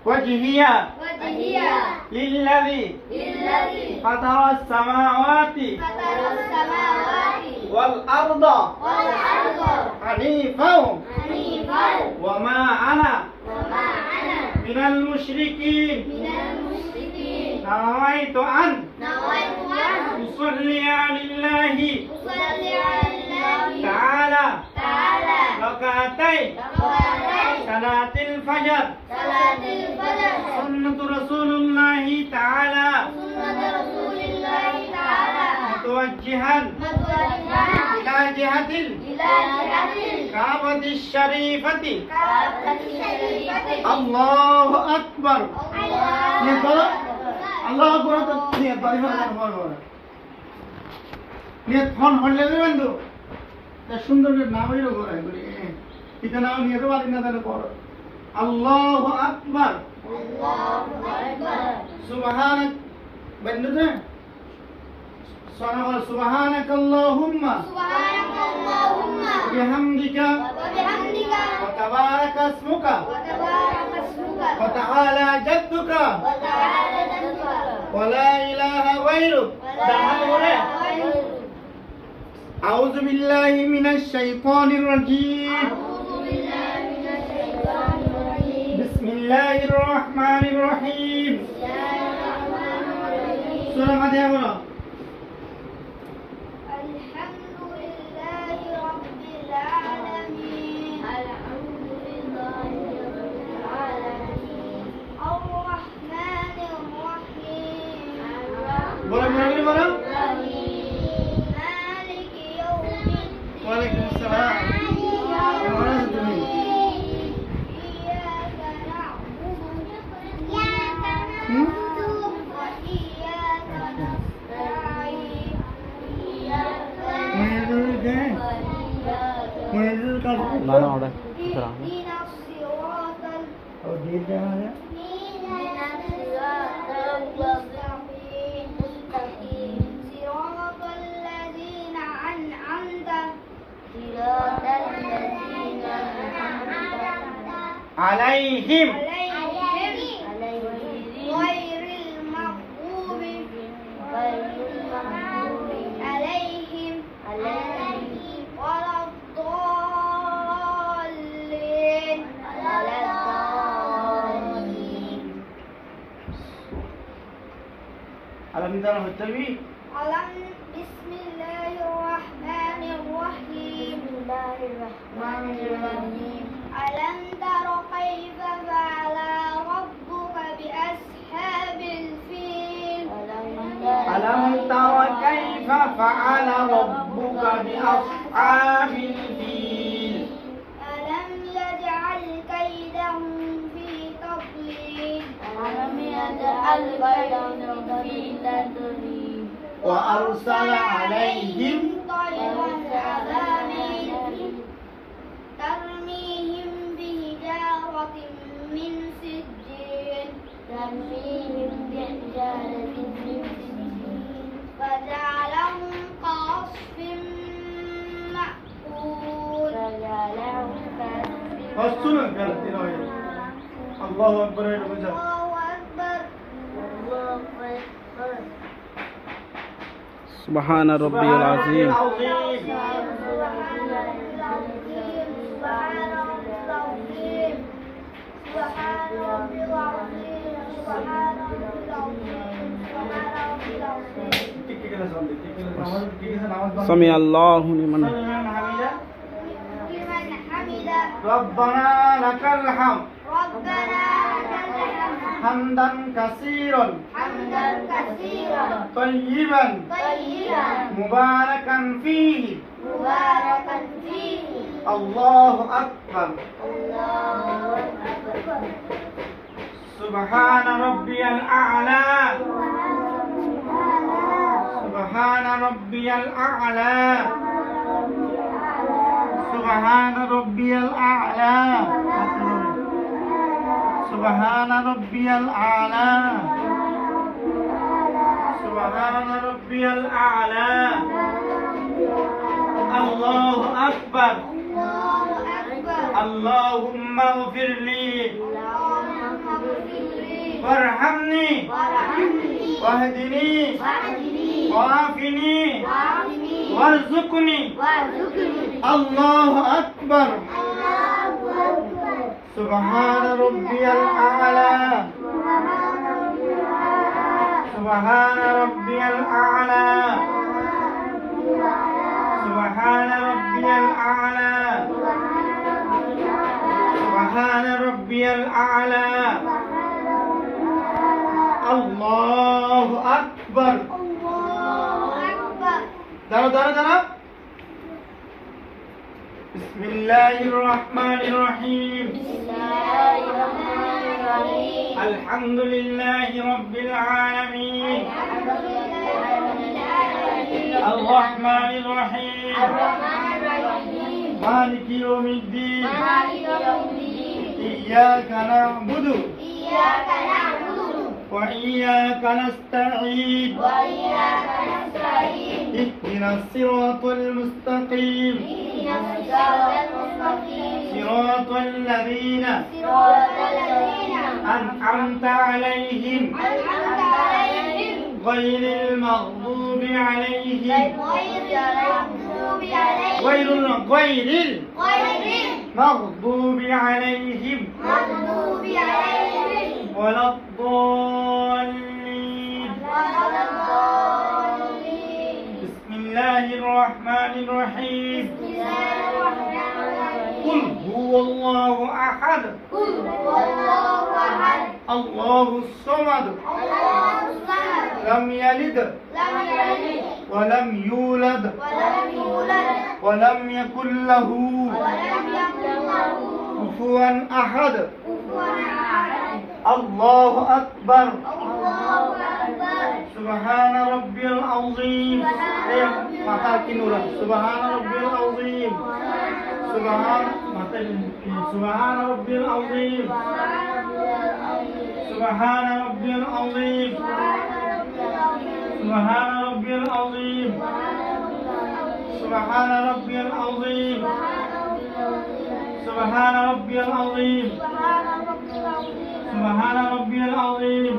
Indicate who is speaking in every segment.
Speaker 1: وجهي للذي فطر السماوات والأرض حنيفا وما أنا من المشركين نويت أن أصلي لله تعالى ركعتي صلاة الفجر سنة رسول الله تعالى متوجها إلى جهة الكعبة الشريفة الله أكبر الله أكبر নিয়ত ফোন হলে বন্ধু সুন্দর নাম হইল ঘরে এটা নাম নিয়ে তো পারি না তাহলে পড় আল্লাহু আকবার সুবহানাক বন্ধু রে সুবহানাক আল্লাহুম্মা বিহামদিকা ওয়া তাবারাকা ইসমুকা ওয়া তাআলা জাদ্দুকা ওয়া লা ইলাহা গায়রুক দাহারে أعوذ بالله من الشيطان الرجيم بسم الله الرحمن الرحيم سورة فاتحة
Speaker 2: الحمد لله رب العالمين الرحمن الرحيم
Speaker 1: بولو وعليكم السلام
Speaker 2: إياك نعبد وإياك نستعين اهدنا الصراط المستقيم صراط الذين أنعمت
Speaker 1: عليهم
Speaker 2: غير المغضوب عليهم ولا الضالين
Speaker 1: ألم ترى التبي
Speaker 2: بسم الله الرحمن الرحيم ألم تر كيف فعل ربك بأصحاب الفيل
Speaker 1: ألم تر كيف فعل ربك بأصحاب الفيل
Speaker 2: ألم يجعل كيدهم في تضليل
Speaker 1: وأرسل عليهم
Speaker 2: طيرا أبابيل ترميهم بحجارة من سجيل فجعلهم كعصف مأكول
Speaker 1: فاستنى قالت الله أكبر يا رجال
Speaker 2: الله أكبر
Speaker 3: سبحان ربي العظيم سمع الله لمن
Speaker 2: حمده
Speaker 1: ربنا لك الحمد حمدا كثيرا طيبا مباركا فيه الله أكبر سبحان ربي الأعلى سبحان ربي الأعلى سبحان ربي الأعلى سبحان ربي الأعلى سبحان ربي الأعلى الله أكبر اللهم اغفر لي وارحمني واهدني وعافني وارزقني الله أكبر سبحان ربي الأعلى سبحان ربي الأعلى سبحان ربي الأعلى سبحان ربي الأعلى الله أكبر দাঁড়াও দাঁড়াও দাঁড়াও بسم الله الرحمن الرحيم الحمد لله رب العالمين الرحمن الرحيم مالك يوم الدين إياك نعبد وإياك نستعين اهدنا الصراط المستقيم صراط الذين أنعمت عليهم غير المغضوب عليهم غير المغضوب عليهم ولا الضالين بسم الله الرحمن الرحيم قل هو الله أحد الله الصمد لم يلد ولم يولد ولم يكن له كفوا أحد الله أكبر سبحان ربي العظيم سبحان ربي العظيم سبحان ربي العظيم سبحان ربي العظيم سبحان ربي العظيم سبحان ربي العظيم سبحان ربي العظيم سبحان ربي العظيم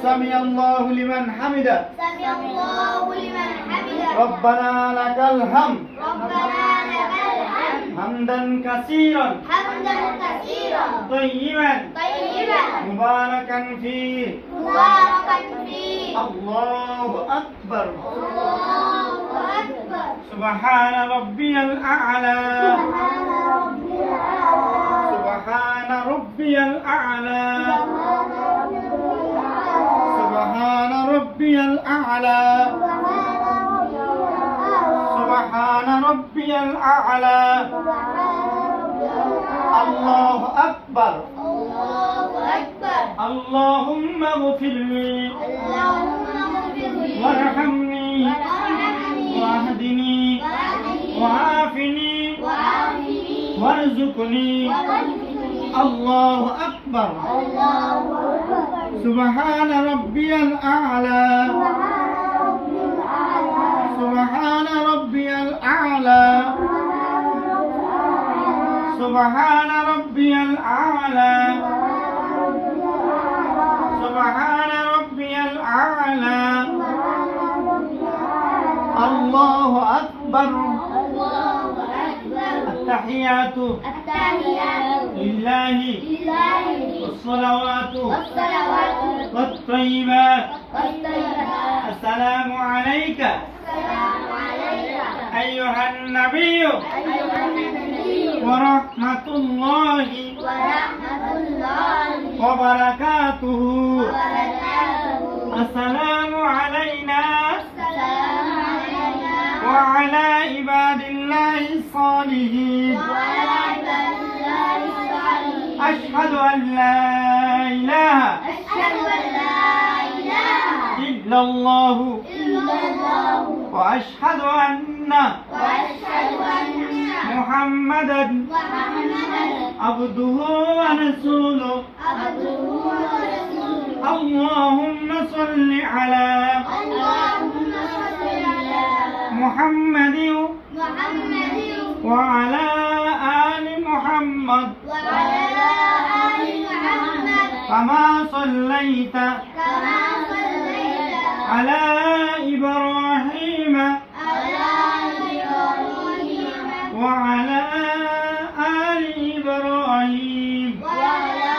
Speaker 1: سمع الله لمن حمده ربنا لك الحمد حمدا كثيرا طيبا مباركا فيه الله أكبر سبحان ربي الأعلى سبحان ربي الأعلى سبحان ربي الأعلى سبحان ربي الأعلى الله أكبر اللهم اغفر لي وارحمني واهدني وعافني وارزقني الله أكبر سبحان ربي الأعلى سبحان ربي الأعلى سبحان ربي الأعلى سبحان ربي الأعلى الله أكبر التحيات لله والصلوات والطيبات السلام عليك أيها النبي ورحمة الله وبركاته السلام علينا وعلى عباد الله الصالحين أشهد أن لا إله إلا الله وأشهد أن محمدا عبده ورسوله اللهم صل على محمد وعلى آل محمد
Speaker 2: وعلى آل محمد
Speaker 1: كما صليت
Speaker 2: كما صليت
Speaker 1: على إبراهيم
Speaker 2: على إبراهيم
Speaker 1: وعلى آل إبراهيم
Speaker 2: وعلى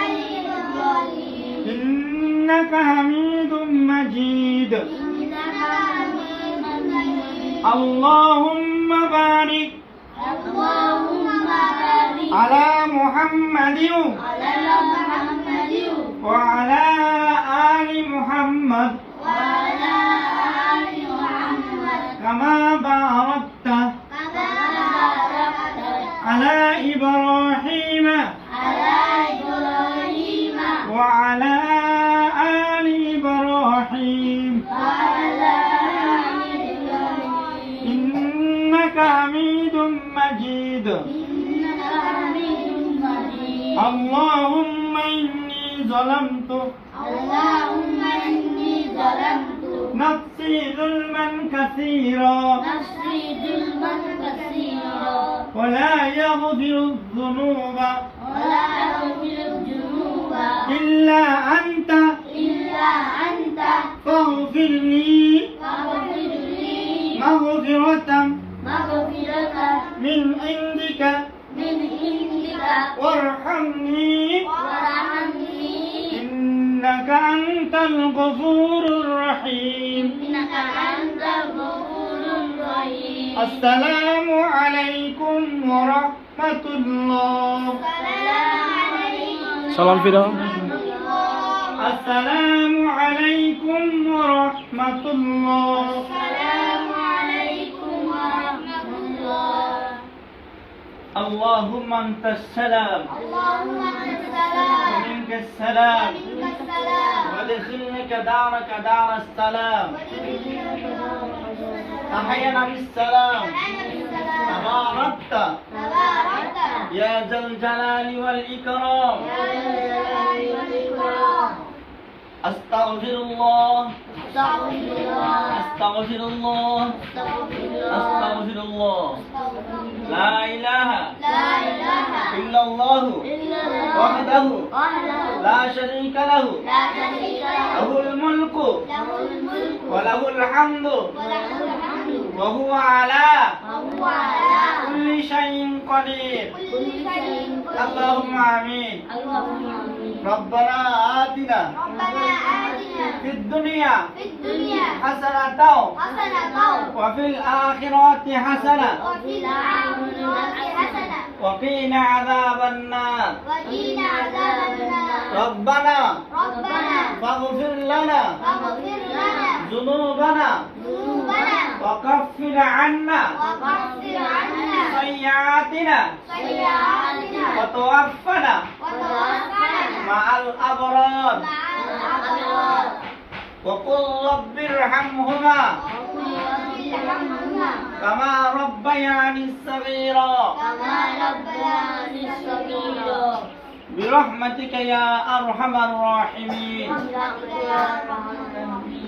Speaker 2: آل إبراهيم
Speaker 1: إنك حميد مجيد
Speaker 2: إنك حميد مجيد
Speaker 1: اللهم بارك
Speaker 2: اللهم بارك
Speaker 1: على محمد
Speaker 2: على محمد
Speaker 1: وعلى آل محمد
Speaker 2: وعلى آل محمد
Speaker 1: كما باركت
Speaker 2: كما باركت
Speaker 1: على إبراهيم
Speaker 2: على إبراهيم
Speaker 1: وعلى آل إبراهيم
Speaker 2: وعلى آل إبراهيم
Speaker 1: إنك حميد مجيد
Speaker 2: إنك حميد مجيد
Speaker 1: اللهم إني ظلمت
Speaker 2: اللهم إني ظلمت
Speaker 1: نفسي ظلما كثيرا
Speaker 2: نفسي ظلما كثيرا
Speaker 1: ولا يغفر الذنوب
Speaker 2: ولا أغفر الذنوب
Speaker 1: إلا أنت
Speaker 2: إلا أنت
Speaker 1: فاغفر لي
Speaker 2: فاغفر لي
Speaker 1: مغفرة
Speaker 2: مغفرة
Speaker 1: من عندك
Speaker 2: من عندك
Speaker 1: وارحمني
Speaker 2: وارحمني
Speaker 1: إنك أنت الغفور الرحيم
Speaker 2: إنك أنت الغفور الرحيم
Speaker 1: السلام عليكم ورحمة الله
Speaker 2: السلام عليكم
Speaker 3: সালাম ফিরাও
Speaker 2: ورحمة الله
Speaker 1: السلام عليكم ورحمة الله
Speaker 2: السلام عليكم ورحمة الله
Speaker 1: اللهم أنت السلام
Speaker 2: اللهم أنت السلام
Speaker 1: ومنك السلام
Speaker 2: ومنك السلام
Speaker 1: وادخلنك دارك دار السلام تحينا بالسلام تباركت
Speaker 2: تباركت
Speaker 1: يا ذا الجلال والإكرام
Speaker 2: يا ذا الجلال والإكرام
Speaker 1: أستغفر الله
Speaker 2: أستغفر الله
Speaker 1: أستغفر الله
Speaker 2: أستغفر الله
Speaker 1: أستغفر الله
Speaker 2: أستغفر الله
Speaker 1: لا إله
Speaker 2: لا إله
Speaker 1: إلا الله
Speaker 2: إلا الله
Speaker 1: وحده
Speaker 2: وحده
Speaker 1: لا شريك له
Speaker 2: لا شريك له
Speaker 1: له الملك
Speaker 2: له الملك
Speaker 1: وله الحمد
Speaker 2: وله الحمد
Speaker 1: وهو على
Speaker 2: وهو على
Speaker 1: كل شيء قدير
Speaker 2: كل شيء قدير
Speaker 1: اللهم آمين
Speaker 2: اللهم آمين
Speaker 1: ربنا آتنا
Speaker 2: ربنا آتنا
Speaker 1: في الدنيا
Speaker 2: في الدنيا
Speaker 1: حسنة
Speaker 2: حسنة
Speaker 1: وفي الآخرة حسنة
Speaker 2: وفي الآخرة حسنة
Speaker 1: وقنا عذاب النار
Speaker 2: وقنا عذاب النار
Speaker 1: ربنا
Speaker 2: ربنا
Speaker 1: فاغفر لنا
Speaker 2: فاغفر لنا
Speaker 1: ذنوبنا
Speaker 2: ذنوبنا
Speaker 1: وكفر عنا
Speaker 2: وكفر عنا
Speaker 1: سيئاتنا
Speaker 2: سيئاتنا
Speaker 1: وتوفنا
Speaker 2: وتوفنا
Speaker 1: مع الأبرار
Speaker 2: مع الأبرار
Speaker 1: وقل رب ارحمهما
Speaker 2: وقل رب ارحمهما
Speaker 1: كما ربياني صغيرا
Speaker 2: كما ربياني صغيرا
Speaker 1: برحمتك يا أرحم الراحمين
Speaker 2: برحمتك يا أرحم الراحمين